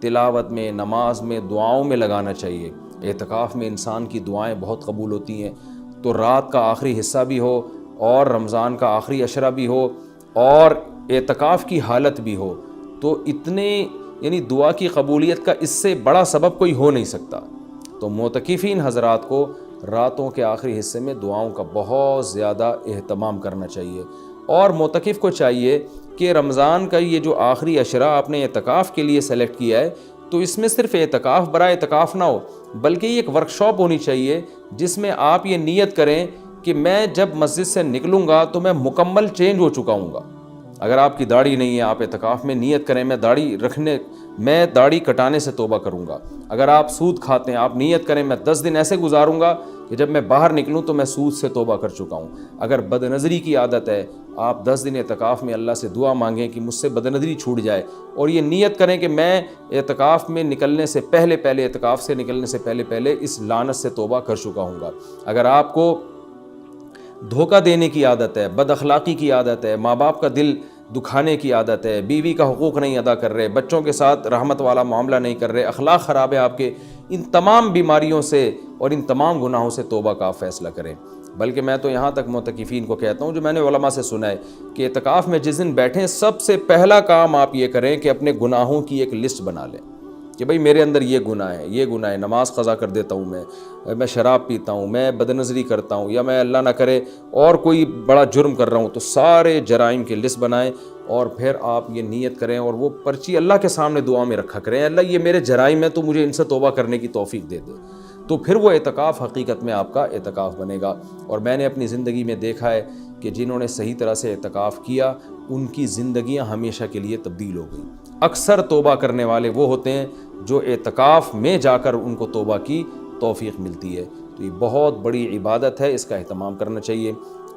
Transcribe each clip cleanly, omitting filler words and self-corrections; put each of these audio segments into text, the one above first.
تلاوت میں، نماز میں، دعاؤں میں لگانا چاہیے۔ اعتکاف میں انسان کی دعائیں بہت قبول ہوتی ہیں، تو رات کا آخری حصہ بھی ہو اور رمضان کا آخری عشرہ بھی ہو اور اعتکاف کی حالت بھی ہو، تو اتنے یعنی دعا کی قبولیت کا اس سے بڑا سبب کوئی ہو نہیں سکتا۔ تو معتکفین حضرات کو راتوں کے آخری حصے میں دعاؤں کا بہت زیادہ اہتمام کرنا چاہیے، اور معتکف کو چاہیے کہ رمضان کا یہ جو آخری عشرہ آپ نے اعتکاف کے لیے سلیکٹ کیا ہے، تو اس میں صرف اعتکاف برائے اعتکاف نہ ہو، بلکہ یہ ایک ورکشاپ ہونی چاہیے جس میں آپ یہ نیت کریں کہ میں جب مسجد سے نکلوں گا تو میں مکمل چینج ہو چکا ہوں گا۔ اگر آپ کی داڑھی نہیں ہے، آپ اعتکاف میں نیت کریں میں داڑھی کٹانے سے توبہ کروں گا۔ اگر آپ سود کھاتے ہیں، آپ نیت کریں میں 10 دن ایسے گزاروں گا کہ جب میں باہر نکلوں تو میں سود سے توبہ کر چکا ہوں۔ اگر بد نظری کی عادت ہے، آپ 10 دن اعتکاف میں اللہ سے دعا مانگیں کہ مجھ سے بد نظری چھوٹ جائے، اور یہ نیت کریں کہ میں اعتکاف میں نکلنے سے پہلے اعتکاف سے نکلنے سے پہلے اس لعنت سے توبہ کر چکا ہوں گا۔ اگر آپ کو دھوکہ دینے کی عادت ہے، بد اخلاقی کی عادت ہے، ماں باپ کا دل دکھانے کی عادت ہے، بیوی کا حقوق نہیں ادا کر رہے، بچوں کے ساتھ رحمت والا معاملہ نہیں کر رہے، اخلاق خراب ہے آپ کے، ان تمام بیماریوں سے اور ان تمام گناہوں سے توبہ کا فیصلہ کریں۔ بلکہ میں تو یہاں تک معتکفین کو کہتا ہوں، جو میں نے علماء سے سنا ہے، کہ اعتکاف میں جس دن بیٹھیں سب سے پہلا کام آپ یہ کریں کہ اپنے گناہوں کی ایک لسٹ بنا لیں کہ بھئی میرے اندر یہ گناہ ہے، نماز قضا کر دیتا ہوں، میں شراب پیتا ہوں، میں بد نظری کرتا ہوں، یا میں اللہ نہ کرے اور کوئی بڑا جرم کر رہا ہوں، تو سارے جرائم کی لسٹ بنائیں اور پھر آپ یہ نیت کریں اور وہ پرچی اللہ کے سامنے دعا میں رکھا کریں، اللہ یہ میرے جرائم ہے تو مجھے ان سے توبہ کرنے کی توفیق دے دے، تو پھر وہ اعتکاف حقیقت میں آپ کا اعتکاف بنے گا۔ اور میں نے اپنی زندگی میں دیکھا ہے کہ جنہوں نے صحیح طرح سے اعتکاف کیا ان کی زندگیاں ہمیشہ کے لیے تبدیل ہو گئیں۔ اکثر توبہ کرنے والے وہ ہوتے ہیں جو اعتکاف میں جا کر ان کو توبہ کی توفیق ملتی ہے۔ تو یہ بہت بڑی عبادت ہے، اس کا اہتمام کرنا چاہیے۔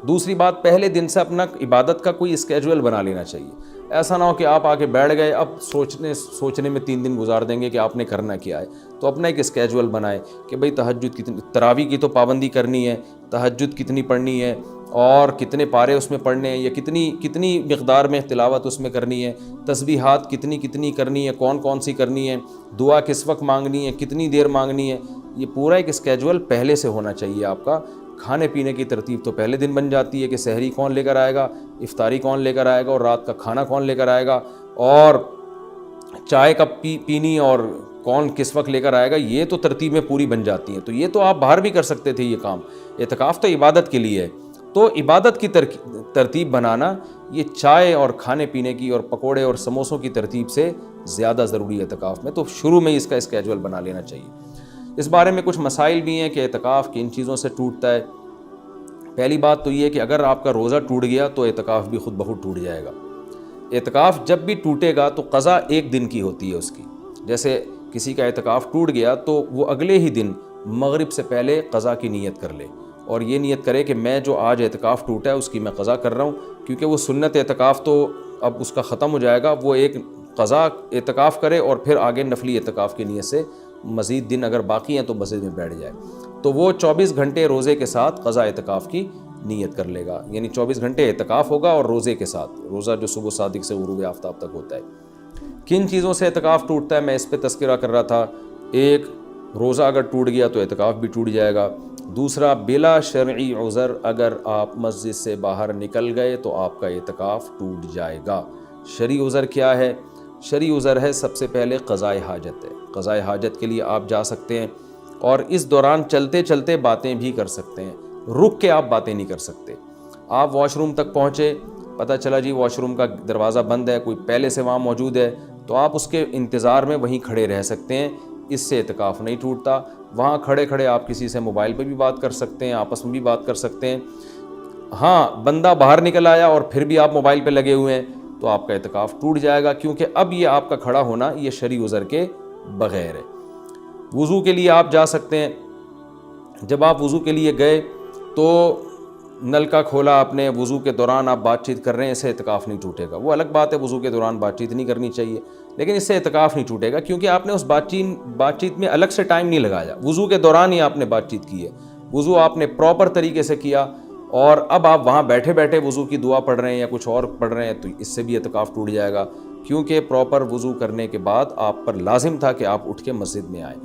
دوسری بات، پہلے دن سے اپنا عبادت کا کوئی اسکیجول بنا لینا چاہیے۔ ایسا نہ ہو کہ آپ آگے بیٹھ گئے، اب سوچنے میں 3 دن گزار دیں گے کہ آپ نے کرنا کیا ہے۔ تو اپنا ایک اسکیجول بنائے کہ بھئی تہجد کتنی، تراویح کی تو پابندی کرنی ہے، تہجد کتنی پڑھنی ہے اور کتنے پارے اس میں پڑھنے ہیں، یا کتنی مقدار میں تلاوت اس میں کرنی ہے، تسبیحات کتنی کرنی ہے، کون سی کرنی ہے، دعا کس وقت مانگنی ہے، کتنی دیر مانگنی ہے، یہ پورا ایک اسکیجول پہلے سے ہونا چاہیے آپ کا۔ کھانے پینے کی ترتیب تو پہلے دن بن جاتی ہے کہ سحری کون لے کر آئے گا، افطاری کون لے کر آئے گا، اور رات کا کھانا کون لے کر آئے گا، اور چائے کب پینی اور کون کس وقت لے کر آئے گا، یہ تو ترتیبیں پوری بن جاتی ہیں۔ تو یہ تو آپ باہر بھی کر سکتے تھے یہ کام، اعتکاف تو عبادت کے لیے ہے، تو عبادت کی ترتیب بنانا یہ چائے اور کھانے پینے کی اور پکوڑے اور سموسوں کی ترتیب سے زیادہ ضروری ہے اعتکاف میں۔ تو شروع میں اس کا اسکیجول بنا لینا چاہیے۔ اس بارے میں کچھ مسائل بھی ہیں کہ اعتکاف کن چیزوں سے ٹوٹتا ہے۔ پہلی بات تو یہ ہے کہ اگر آپ کا روزہ ٹوٹ گیا تو اعتکاف بھی خود بخود ٹوٹ جائے گا۔ اعتکاف جب بھی ٹوٹے گا تو قضا 1 دن کی ہوتی ہے اس کی۔ جیسے کسی کا اعتکاف ٹوٹ گیا تو وہ اگلے ہی دن مغرب سے پہلے قضا کی نیت کر لے، اور یہ نیت کرے کہ میں جو آج اعتکاف ٹوٹا ہے اس کی میں قضا کر رہا ہوں، کیونکہ وہ سنت اعتکاف تو اب اس کا ختم ہو جائے گا، وہ ایک قضا اعتکاف کرے اور پھر آگے نفلی اعتکاف کی نیت سے مزید دن اگر باقی ہیں تو مسجد میں بیٹھ جائے، تو وہ 24 گھنٹے روزے کے ساتھ قضا اعتکاف کی نیت کر لے گا، یعنی 24 گھنٹے اعتکاف ہوگا اور روزے کے ساتھ، روزہ جو صبح صادق سے غروب آفتاب تک ہوتا ہے۔ کن چیزوں سے اعتکاف ٹوٹتا ہے میں اس پہ تذکرہ کر رہا تھا۔ ایک، روزہ اگر ٹوٹ گیا تو اعتکاف بھی ٹوٹ جائے گا۔ دوسرا، بلا شرعی عذر اگر آپ مسجد سے باہر نکل گئے تو آپ کا اعتکاف ٹوٹ جائے گا۔ شرعی عذر کیا ہے؟ شرعی عذر ہے سب سے پہلے قضائے حاجت ہے۔ قضائے حاجت کے لیے آپ جا سکتے ہیں اور اس دوران چلتے چلتے باتیں بھی کر سکتے ہیں، رک کے آپ باتیں نہیں کر سکتے۔ آپ واش روم تک پہنچے، پتہ چلا جی واش روم کا دروازہ بند ہے، کوئی پہلے سے وہاں موجود ہے، تو آپ اس کے انتظار میں وہیں کھڑے رہ سکتے ہیں، اس سے اعتکاف نہیں ٹوٹتا۔ وہاں کھڑے کھڑے آپ کسی سے موبائل پہ بھی بات کر سکتے ہیں، آپس میں بھی بات کر سکتے ہیں۔ ہاں، بندہ باہر نکل آیا اور پھر بھی آپ موبائل پہ لگے ہوئے ہیں تو آپ کا اعتکاف ٹوٹ جائے گا، کیونکہ اب یہ آپ کا کھڑا ہونا یہ شرعی عذر کے بغیر ہے۔ وضو کے لیے آپ جا سکتے ہیں، جب آپ وضو کے لیے گئے تو نل کا کھولا آپ نے، وضو کے دوران آپ بات چیت کر رہے ہیں، اس سے اعتکاف نہیں ٹوٹے گا۔ وہ الگ بات ہے وضو کے دوران بات چیت نہیں کرنی چاہیے، لیکن اس سے اعتکاف نہیں ٹوٹے گا، کیونکہ آپ نے اس بات چیت میں الگ سے ٹائم نہیں لگایا، وضو کے دوران ہی آپ نے بات چیت کی ہے، وضو آپ نے پراپر طریقے سے کیا، اور اب آپ وہاں بیٹھے بیٹھے وضو کی دعا پڑھ رہے ہیں یا کچھ اور پڑھ رہے ہیں تو اس سے بھی اعتکاف ٹوٹ جائے گا۔ کیونکہ پراپر وضو کرنے کے بعد آپ پر لازم تھا کہ آپ اٹھ کے مسجد میں آئیں۔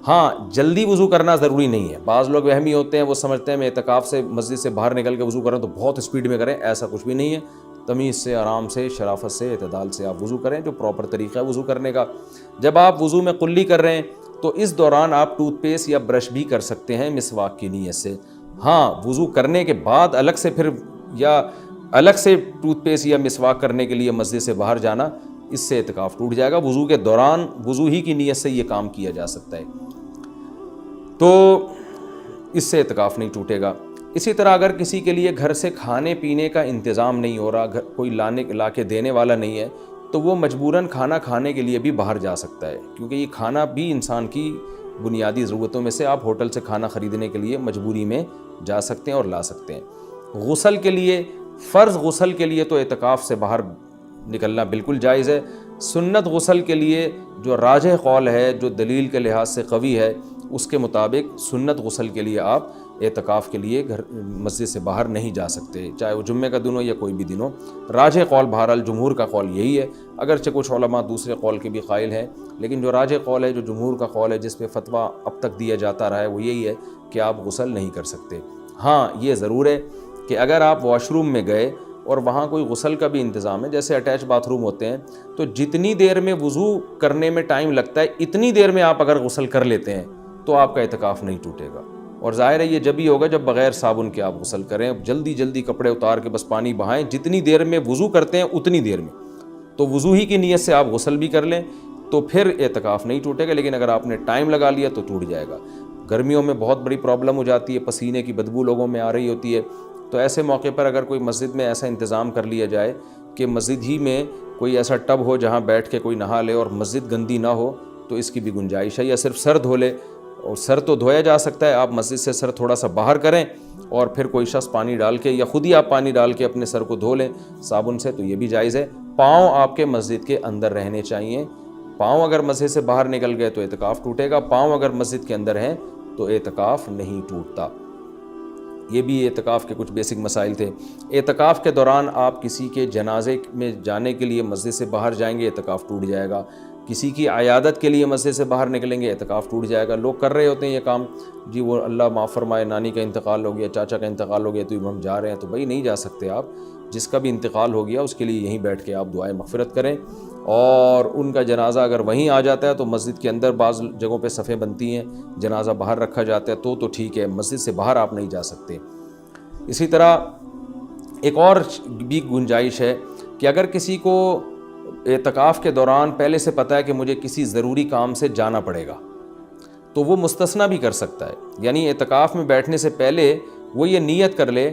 ہاں، جلدی وضو کرنا ضروری نہیں ہے۔ بعض لوگ وہمی ہوتے ہیں، وہ سمجھتے ہیں میں اعتکاف سے مسجد سے باہر نکل کے وضو کروں تو بہت اسپیڈ میں کریں، ایسا کچھ بھی نہیں ہے۔ تمیز سے، آرام سے، شرافت سے، اعتدال سے آپ وضو کریں، جو پراپر طریقہ ہے وضو کرنے کا۔ جب آپ وضو میں قلی کر رہے ہیں تو اس دوران آپ ٹوتھ پیسٹ یا برش بھی کر سکتے ہیں مسواک کی نیت سے۔ ہاں، وضو کرنے کے بعد الگ سے پھر یا الگ سے ٹوتھ پیسٹ یا مسواک کرنے کے لیے مسجد سے باہر جانا، اس سے اعتکاف ٹوٹ جائے گا۔ وضو کے دوران وضو ہی کی نیت سے یہ کام کیا جا سکتا ہے، تو اس سے اعتکاف نہیں ٹوٹے گا۔ اسی طرح اگر کسی کے لیے گھر سے کھانے پینے کا انتظام نہیں ہو رہا، کوئی لا کے دینے والا نہیں ہے، تو وہ مجبوراً کھانا کھانے کے لیے بھی باہر جا سکتا ہے، کیونکہ یہ کھانا بھی انسان کی بنیادی ضرورتوں میں سے۔ آپ ہوٹل سے کھانا خریدنے کے لیے مجبوری میں جا سکتے ہیں اور لا سکتے ہیں۔ غسل کے لیے، فرض غسل کے لیے تو اعتکاف سے باہر نکلنا بالکل جائز ہے۔ سنت غسل کے لیے جو راجح قول ہے، جو دلیل کے لحاظ سے قوی ہے، اس کے مطابق سنت غسل کے لیے آپ اعتکاف کے لیے مسجد سے باہر نہیں جا سکتے، چاہے وہ جمعے کا دن ہو یا کوئی بھی دن ہو۔ راجح قول بہرحال جمہور کا قول یہی ہے، اگرچہ کچھ علماء دوسرے قول کے بھی قائل ہیں، لیکن جو راجح قول ہے، جو جمہور کا قول ہے، جس پہ فتویٰ اب تک دیا جاتا رہا ہے، وہ یہی ہے کہ آپ غسل نہیں کر سکتے۔ ہاں، یہ ضرور ہے کہ اگر آپ واش روم میں گئے اور وہاں کوئی غسل کا بھی انتظام ہے، جیسے اٹیچ باتھ روم ہوتے ہیں، تو جتنی دیر میں وضو کرنے میں ٹائم لگتا ہے، اتنی دیر میں آپ اگر غسل کر لیتے ہیں تو آپ کا اعتکاف نہیں ٹوٹے گا۔ اور ظاہر ہے یہ جب ہی ہوگا جب بغیر صابن کے آپ غسل کریں، جلدی جلدی کپڑے اتار کے بس پانی بہائیں، جتنی دیر میں وضو کرتے ہیں اتنی دیر میں، تو وضو ہی کی نیت سے آپ غسل بھی کر لیں تو پھر اعتکاف نہیں ٹوٹے گا۔ لیکن اگر آپ نے ٹائم لگا لیا تو ٹوٹ جائے گا۔ گرمیوں میں بہت بڑی پرابلم ہو جاتی ہے، پسینے کی بدبو لوگوں میں آ رہی ہوتی ہے، تو ایسے موقع پر اگر کوئی مسجد میں ایسا انتظام کر لیا جائے کہ مسجد ہی میں کوئی ایسا ٹب ہو جہاں بیٹھ کے کوئی نہا لے اور مسجد گندی نہ ہو، تو اس کی بھی گنجائش ہے۔ یا صرف سر دھو لے، اور سر تو دھویا جا سکتا ہے، آپ مسجد سے سر تھوڑا سا باہر کریں اور پھر کوئی شخص پانی ڈال کے یا خود ہی آپ پانی ڈال کے اپنے سر کو دھو لیں صابن سے، تو یہ بھی جائز ہے۔ پاؤں آپ کے مسجد کے اندر رہنے چاہیے۔ پاؤں اگر مسجد سے باہر نکل گئے تو اعتکاف ٹوٹے گا، پاؤں اگر مسجد کے اندر ہیں تو اعتکاف نہیں ٹوٹتا۔ یہ بھی اعتکاف کے کچھ بیسک مسائل تھے۔ اعتکاف کے دوران آپ کسی کے جنازے میں جانے کے لیے مسجد سے باہر جائیں گے، اعتکاف ٹوٹ جائے گا۔ کسی کی عیادت کے لیے مسجد سے باہر نکلیں گے، اعتکاف ٹوٹ جائے گا۔ لوگ کر رہے ہوتے ہیں یہ کام، جی وہ اللہ معاف فرمائے نانی کا انتقال ہو گیا، چاچا کا انتقال ہو گیا تو ہم جا رہے ہیں، تو بھائی نہیں جا سکتے آپ۔ جس کا بھی انتقال ہو گیا اس کے لیے یہیں بیٹھ کے آپ دعائیں مغفرت کریں، اور ان کا جنازہ اگر وہیں آ جاتا ہے تو مسجد کے اندر بعض جگہوں پہ صفیں بنتی ہیں، جنازہ باہر رکھا جاتا ہے تو ٹھیک ہے، مسجد سے باہر آپ نہیں جا سکتے۔ اسی طرح ایک اور بھی گنجائش ہے کہ اگر کسی کو اعتکاف کے دوران پہلے سے پتہ ہے کہ مجھے کسی ضروری کام سے جانا پڑے گا، تو وہ مستثنیٰ بھی کر سکتا ہے۔ یعنی اعتکاف میں بیٹھنے سے پہلے وہ یہ نیت کر لے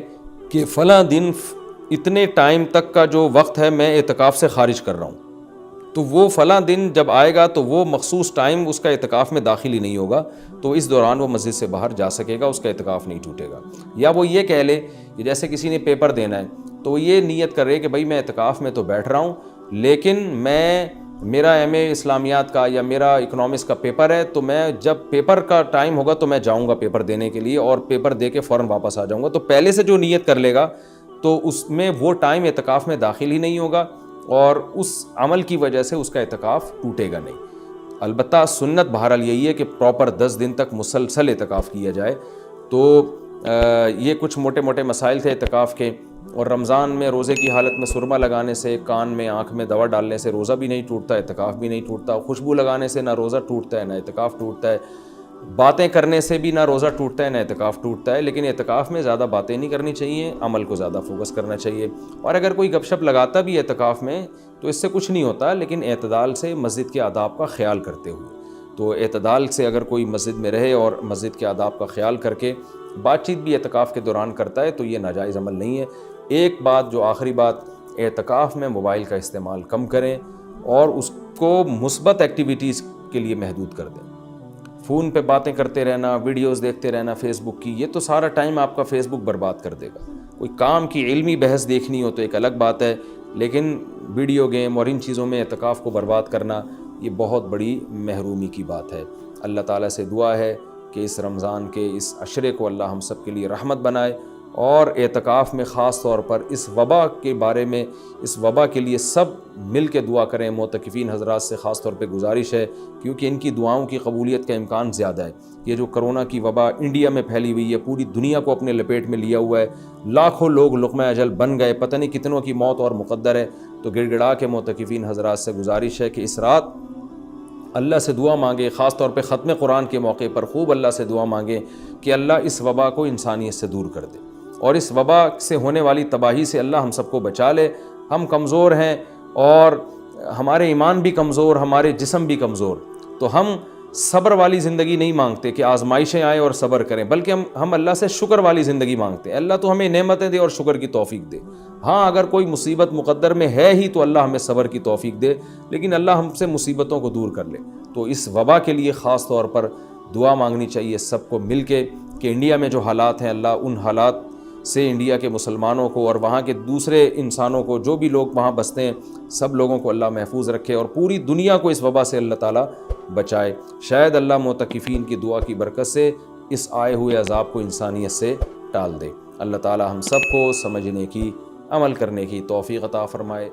کہ فلاں دن اتنے ٹائم تک کا جو وقت ہے میں اعتکاف سے خارج کر رہا ہوں، تو وہ فلاں دن جب آئے گا تو وہ مخصوص ٹائم اس کا اعتکاف میں داخل ہی نہیں ہوگا، تو اس دوران وہ مسجد سے باہر جا سکے گا، اس کا اعتکاف نہیں ٹوٹے گا۔ یا وہ یہ کہہ لے کہ جیسے کسی نے پیپر دینا ہے تو وہ یہ نیت کر رہے کہ بھائی میں اعتکاف میں تو بیٹھ رہا ہوں، لیکن میرا ایم اے اسلامیات کا یا میرا اکنامکس کا پیپر ہے، تو میں جب پیپر کا ٹائم ہوگا تو میں جاؤں گا پیپر دینے کے لیے، اور پیپر دے کے فوراً واپس آ جاؤں گا۔ تو پہلے سے جو نیت کر لے گا تو اس میں وہ ٹائم اعتکاف میں داخل ہی نہیں ہوگا، اور اس عمل کی وجہ سے اس کا اعتکاف ٹوٹے گا نہیں۔ البتہ سنت بہرحال یہی ہے کہ پراپر 10 دن تک مسلسل اعتکاف کیا جائے۔ تو یہ کچھ موٹے موٹے مسائل تھے اعتکاف کے۔ اور رمضان میں روزے کی حالت میں سرما لگانے سے، کان میں آنکھ میں دوا ڈالنے سے روزہ بھی نہیں ٹوٹتا، اعتکاف بھی نہیں ٹوٹتا۔ خوشبو لگانے سے نہ روزہ ٹوٹتا ہے نہ اعتکاف ٹوٹتا ہے۔ باتیں کرنے سے بھی نہ روزہ ٹوٹتا ہے نہ اعتکاف ٹوٹتا ہے، لیکن اعتکاف میں زیادہ باتیں نہیں کرنی چاہیے، عمل کو زیادہ فوکس کرنا چاہیے۔ اور اگر کوئی گپ شپ لگاتا بھی اعتکاف میں تو اس سے کچھ نہیں ہوتا، لیکن اعتدال سے مسجد کے آداب کا خیال کرتے ہوئے۔ تو اعتدال سے اگر کوئی مسجد میں رہے اور مسجد کے آداب کا خیال کر کے بات چیت بھی اعتکاف کے دوران کرتا ہے تو یہ ناجائز عمل نہیں ہے۔ ایک بات، جو آخری بات، اعتکاف میں موبائل کا استعمال کم کریں اور اس کو مثبت ایکٹیویٹیز کے لیے محدود کر دیں۔ فون پہ باتیں کرتے رہنا، ویڈیوز دیکھتے رہنا فیس بک کی، یہ تو سارا ٹائم آپ کا فیس بک برباد کر دے گا۔ کوئی کام کی علمی بحث دیکھنی ہو تو ایک الگ بات ہے، لیکن ویڈیو گیم اور ان چیزوں میں اعتکاف کو برباد کرنا یہ بہت بڑی محرومی کی بات ہے۔ اللہ تعالیٰ سے دعا ہے کہ اس رمضان کے اس عشرے کو اللہ ہم سب کے لیے رحمت بنائے، اور اعتکاف میں خاص طور پر اس وبا کے بارے میں، اس وبا کے لیے سب مل کے دعا کریں۔ معتکفین حضرات سے خاص طور پہ گزارش ہے، کیونکہ ان کی دعاؤں کی قبولیت کا امکان زیادہ ہے۔ یہ جو کرونا کی وبا انڈیا میں پھیلی ہوئی ہے، پوری دنیا کو اپنے لپیٹ میں لیا ہوا ہے، لاکھوں لوگ لقمہ اجل بن گئے، پتہ نہیں کتنوں کی موت اور مقدر ہے۔ تو گڑ گڑا کے معتکفین حضرات سے گزارش ہے کہ اس رات اللہ سے دعا مانگے، خاص طور پہ ختم قرآن کے موقع پر خوب اللہ سے دعا مانگیں کہ اللہ اس وبا کو انسانیت سے دور کر دے، اور اس وبا سے ہونے والی تباہی سے اللہ ہم سب کو بچا لے۔ ہم کمزور ہیں اور ہمارے ایمان بھی کمزور، ہمارے جسم بھی کمزور، تو ہم صبر والی زندگی نہیں مانگتے کہ آزمائشیں آئیں اور صبر کریں، بلکہ ہم اللہ سے شکر والی زندگی مانگتے ہیں۔ اللہ تو ہمیں نعمتیں دے اور شکر کی توفیق دے۔ ہاں اگر کوئی مصیبت مقدر میں ہے ہی تو اللہ ہمیں صبر کی توفیق دے، لیکن اللہ ہم سے مصیبتوں کو دور کر لے۔ تو اس وبا کے لیے خاص طور پر دعا مانگنی چاہیے سب کو مل کے کہ انڈیا میں جو حالات ہیں، اللہ ان حالات سے انڈیا کے مسلمانوں کو اور وہاں کے دوسرے انسانوں کو، جو بھی لوگ وہاں بستے ہیں، سب لوگوں کو اللہ محفوظ رکھے اور پوری دنیا کو اس وبا سے اللہ تعالیٰ بچائے۔ شاید اللہ معتکفین کی دعا کی برکت سے اس آئے ہوئے عذاب کو انسانیت سے ٹال دے۔ اللہ تعالیٰ ہم سب کو سمجھنے کی، عمل کرنے کی توفیق عطا فرمائے۔